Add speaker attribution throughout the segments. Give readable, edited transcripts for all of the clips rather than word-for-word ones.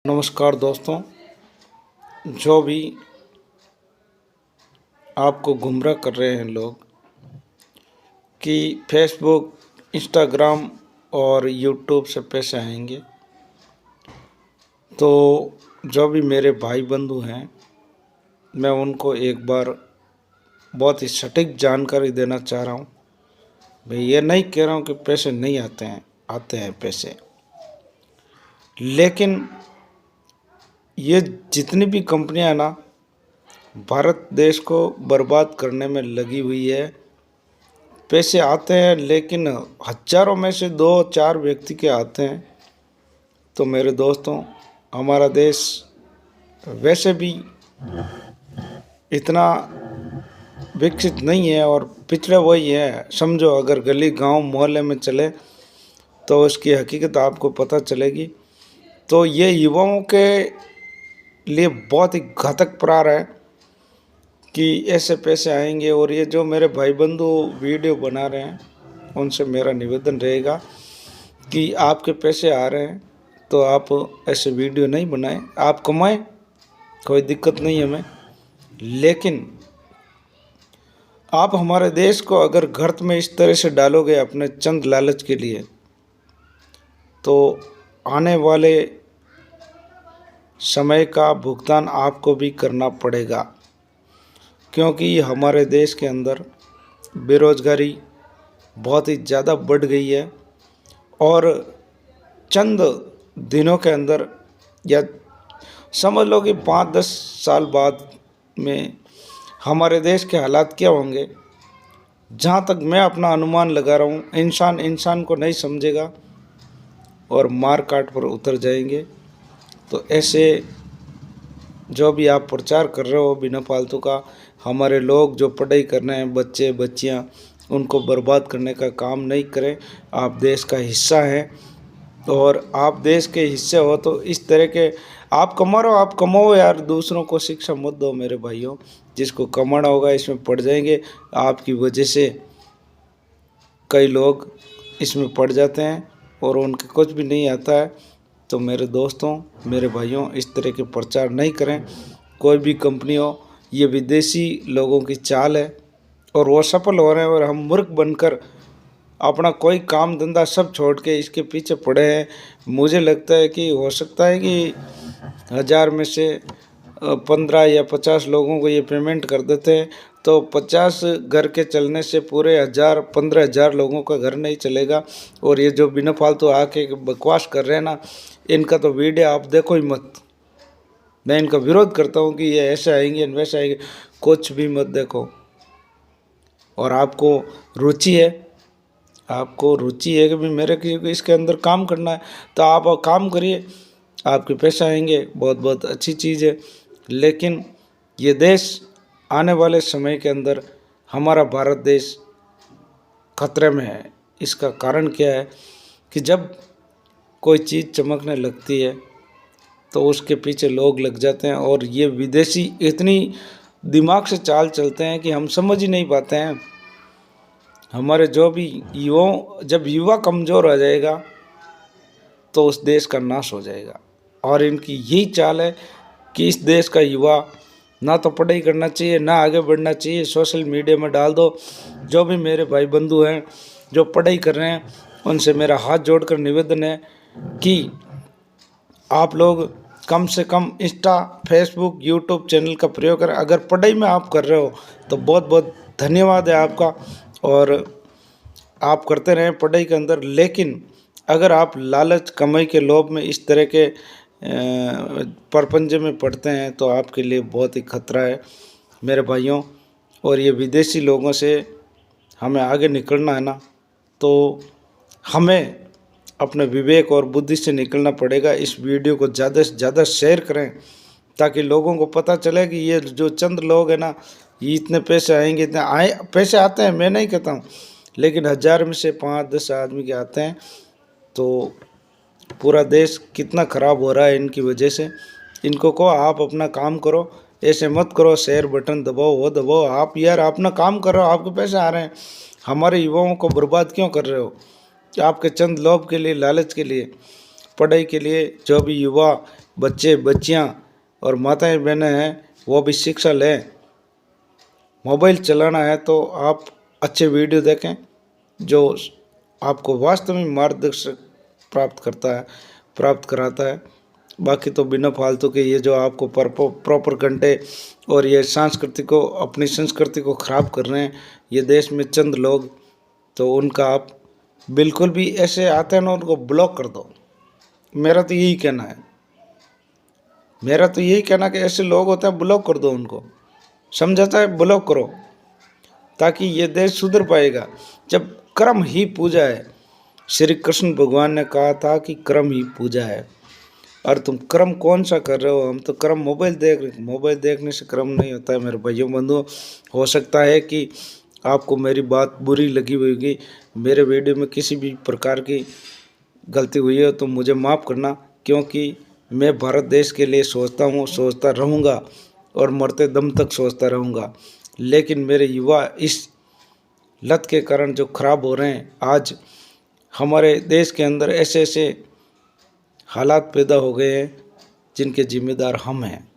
Speaker 1: नमस्कार दोस्तों। जो भी आपको गुमराह कर रहे हैं लोग कि फेसबुक, इंस्टाग्राम और यूट्यूब से पैसे आएंगे, तो जो भी मेरे भाई बंधु हैं, मैं उनको एक बार बहुत ही सटीक जानकारी देना चाह रहा हूँ। मैं ये नहीं कह रहा हूँ कि पैसे नहीं आते हैं पैसे, लेकिन ये जितनी भी कंपनियां ना भारत देश को बर्बाद करने में लगी हुई है। पैसे आते हैं, लेकिन हजारों में से 2-4 व्यक्ति के आते हैं। तो मेरे दोस्तों, हमारा देश वैसे भी इतना विकसित नहीं है और पिछड़े वही है। समझो, अगर गली गांव मोहल्ले में चले तो उसकी हकीकत आपको पता चलेगी। तो ये युवाओं के लिए बहुत ही घातक प्रहार है कि ऐसे पैसे आएंगे। और ये जो मेरे भाई बंधु वीडियो बना रहे हैं, उनसे मेरा निवेदन रहेगा कि आपके पैसे आ रहे हैं तो आप ऐसे वीडियो नहीं बनाएं। आप कमाएं, कोई दिक्कत नहीं है हमें, लेकिन आप हमारे देश को अगर गर्त में इस तरह से डालोगे अपने चंद लालच के लिए, तो आने वाले समय का भुगतान आपको भी करना पड़ेगा। क्योंकि हमारे देश के अंदर बेरोज़गारी बहुत ही ज़्यादा बढ़ गई है और चंद दिनों के अंदर, या समझ लो कि 5-10 साल बाद में हमारे देश के हालात क्या होंगे, जहाँ तक मैं अपना अनुमान लगा रहा हूँ, इंसान इंसान को नहीं समझेगा और मार काट पर उतर जाएंगे। तो ऐसे जो भी आप प्रचार कर रहे हो बिना फालतू का, हमारे लोग जो पढ़ाई कर रहे हैं, बच्चे बच्चियाँ, उनको बर्बाद करने का काम नहीं करें। आप देश का हिस्सा हैं और आप देश के हिस्से हो तो इस तरह के आप कमाओ यार, दूसरों को शिक्षा मत दो मेरे भाइयों। जिसको कमाना होगा इसमें पड़ जाएंगे। आपकी वजह से कई लोग इसमें पड़ जाते हैं और उनके कुछ भी नहीं आता है। तो मेरे दोस्तों, मेरे भाइयों, इस तरह के प्रचार नहीं करें। कोई भी कंपनी हो, ये विदेशी लोगों की चाल है और वो सफल हो रहे हैं और हम मूर्ख बनकर अपना कोई काम धंधा सब छोड़ के इसके पीछे पड़े हैं। मुझे लगता है कि हो सकता है कि 1000 में से 15 या 50 लोगों को ये पेमेंट कर देते हैं, तो 50 घर के चलने से पूरे 15,000 लोगों का घर नहीं चलेगा। और ये जो बिना फालतू आके बकवास कर रहे हैं ना, इनका तो वीडियो आप देखो ही मत। मैं इनका विरोध करता हूँ कि ये ऐसे आएंगे वैसे आएंगे, कुछ भी मत देखो। और आपको रुचि है कि भी मेरे इसके अंदर काम करना है, तो आप काम करिए, आपके पैसे आएंगे, बहुत बहुत अच्छी चीज़ है। लेकिन ये देश आने वाले समय के अंदर, हमारा भारत देश खतरे में है। इसका कारण क्या है कि जब कोई चीज़ चमकने लगती है तो उसके पीछे लोग लग जाते हैं और ये विदेशी इतनी दिमाग से चाल चलते हैं कि हम समझ ही नहीं पाते हैं। हमारे जो भी जब युवा कमज़ोर हो जाएगा तो उस देश का नाश हो जाएगा। और इनकी यही चाल है कि इस देश का युवा ना तो पढ़ाई करना चाहिए, ना आगे बढ़ना चाहिए, सोशल मीडिया में डाल दो। जो भी मेरे भाई बंधु हैं जो पढ़ाई कर रहे हैं, उनसे मेरा हाथ जोड़कर निवेदन है कि आप लोग कम से कम इंस्टा, फेसबुक, यूट्यूब चैनल का प्रयोग करें। अगर पढ़ाई में आप कर रहे हो तो बहुत बहुत धन्यवाद है आपका, और आप करते रहें पढ़ाई के अंदर। लेकिन अगर आप लालच, कमाई के लोभ में इस तरह के परपंजे में पड़ते हैं तो आपके लिए बहुत ही खतरा है मेरे भाइयों। और ये विदेशी लोगों से हमें आगे निकलना है ना, तो हमें अपने विवेक और बुद्धि से निकलना पड़ेगा। इस वीडियो को ज़्यादा से ज़्यादा शेयर करें ताकि लोगों को पता चले कि ये जो चंद लोग हैं ना, ये इतने पैसे आएंगे, पैसे आते हैं, मैं नहीं कहता हूँ, लेकिन 1000 में से 5-10 आदमी के आते हैं। तो पूरा देश कितना ख़राब हो रहा है इनकी वजह से। इनको को आप अपना काम करो, ऐसे मत करो शेयर बटन दबाओ, वो दबाओ। आप यार अपना काम करो, आपके पैसे आ रहे हैं। हमारे युवाओं को बर्बाद क्यों कर रहे हो आपके चंद लोभ के लिए, लालच के लिए? पढ़ाई के लिए जो भी युवा बच्चे बच्चियां और माताएं बहनें हैं वो भी शिक्षा लें। मोबाइल चलाना है तो आप अच्छे वीडियो देखें जो आपको वास्तव में मार्गदर्शक प्राप्त कराता है। बाकी तो बिना फालतू के ये जो आपको प्रॉपर घंटे और ये संस्कृति को अपनी संस्कृति को ख़राब कर रहे हैं ये देश में चंद लोग, तो उनका आप बिल्कुल भी ऐसे आते हैं ना उनको ब्लॉक कर दो। मेरा तो यही कहना है, कि ऐसे लोग होते हैं ब्लॉक कर दो उनको, समझाता है ब्लॉक करो ताकि ये देश सुधर पाएगा। जब कर्म ही पूजा है, श्री कृष्ण भगवान ने कहा था कि कर्म ही पूजा है, और तुम कर्म कौन सा कर रहे हो? हम तो कर्म मोबाइल देखने से कर्म नहीं होता है मेरे भाइयों बंधुओं। हो सकता है कि आपको मेरी बात बुरी लगी होगी, मेरे वीडियो में किसी भी प्रकार की गलती हुई है तो मुझे माफ़ करना, क्योंकि मैं भारत देश के लिए सोचता हूँ, सोचता रहूँगा और मरते दम तक सोचता रहूँगा। लेकिन मेरे युवा इस लत के कारण जो खराब हो रहे हैं, आज हमारे देश के अंदर ऐसे ऐसे हालात पैदा हो गए हैं जिनके जिम्मेदार हम हैं।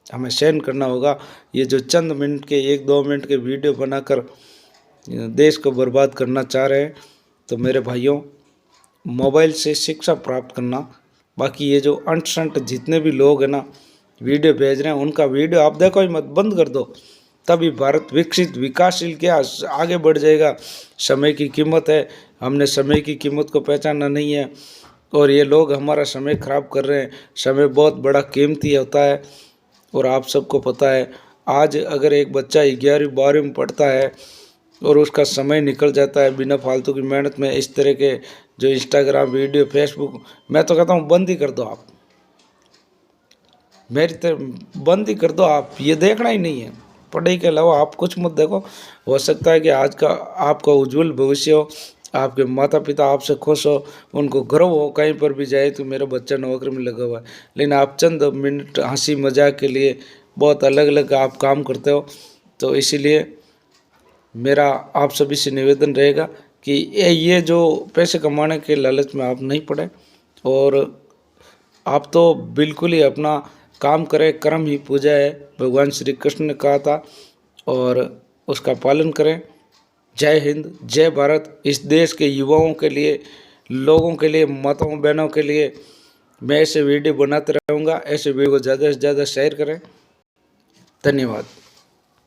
Speaker 1: हमें सहन करना होगा। ये जो चंद मिनट के 1-2 मिनट के वीडियो बनाकर देश को बर्बाद करना चाह रहे हैं, तो मेरे भाइयों मोबाइल से शिक्षा प्राप्त करना। बाकी ये जो अंट शंट जितने भी लोग हैं ना वीडियो भेज रहे हैं, उनका वीडियो आप देखो ही मत, बंद कर दो, तभी भारत विकसित विकासशील क्या आगे बढ़ जाएगा। समय की कीमत है, हमने समय की कीमत को पहचाना नहीं है और ये लोग हमारा समय ख़राब कर रहे हैं। समय बहुत बड़ा कीमती होता है और आप सबको पता है। आज अगर एक बच्चा 11वीं-12वीं में पढ़ता है और उसका समय निकल जाता है बिना फालतू की मेहनत में, इस तरह के जो इंस्टाग्राम वीडियो फेसबुक, मैं तो कहता हूँ बंद ही कर दो आप, मेरी तरह बंद ही कर दो आप, ये देखना ही नहीं है। पढ़ाई के अलावा आप कुछ मत देखो। हो सकता है कि आज का आपका उज्जवल भविष्य हो, आपके माता पिता आपसे खुश हो, उनको गर्व हो कहीं पर भी जाए तो मेरा बच्चा नौकरी में लगा हुआ है, लेकिन आप चंद मिनट हंसी मजाक के लिए बहुत अलग अलग आप काम करते हो। तो इसीलिए मेरा आप सभी से निवेदन रहेगा कि ये जो पैसे कमाने के लालच में आप नहीं पड़े और आप तो बिल्कुल ही अपना काम करें। कर्म ही पूजा है, भगवान श्री कृष्ण ने कहा था, और उसका पालन करें। जय हिंद, जय भारत। इस देश के युवाओं के लिए, लोगों के लिए, माताओं बहनों के लिए मैं ऐसे वीडियो बनाते रहूँगा। ऐसे वीडियो को ज़्यादा से ज़्यादा शेयर करें। धन्यवाद।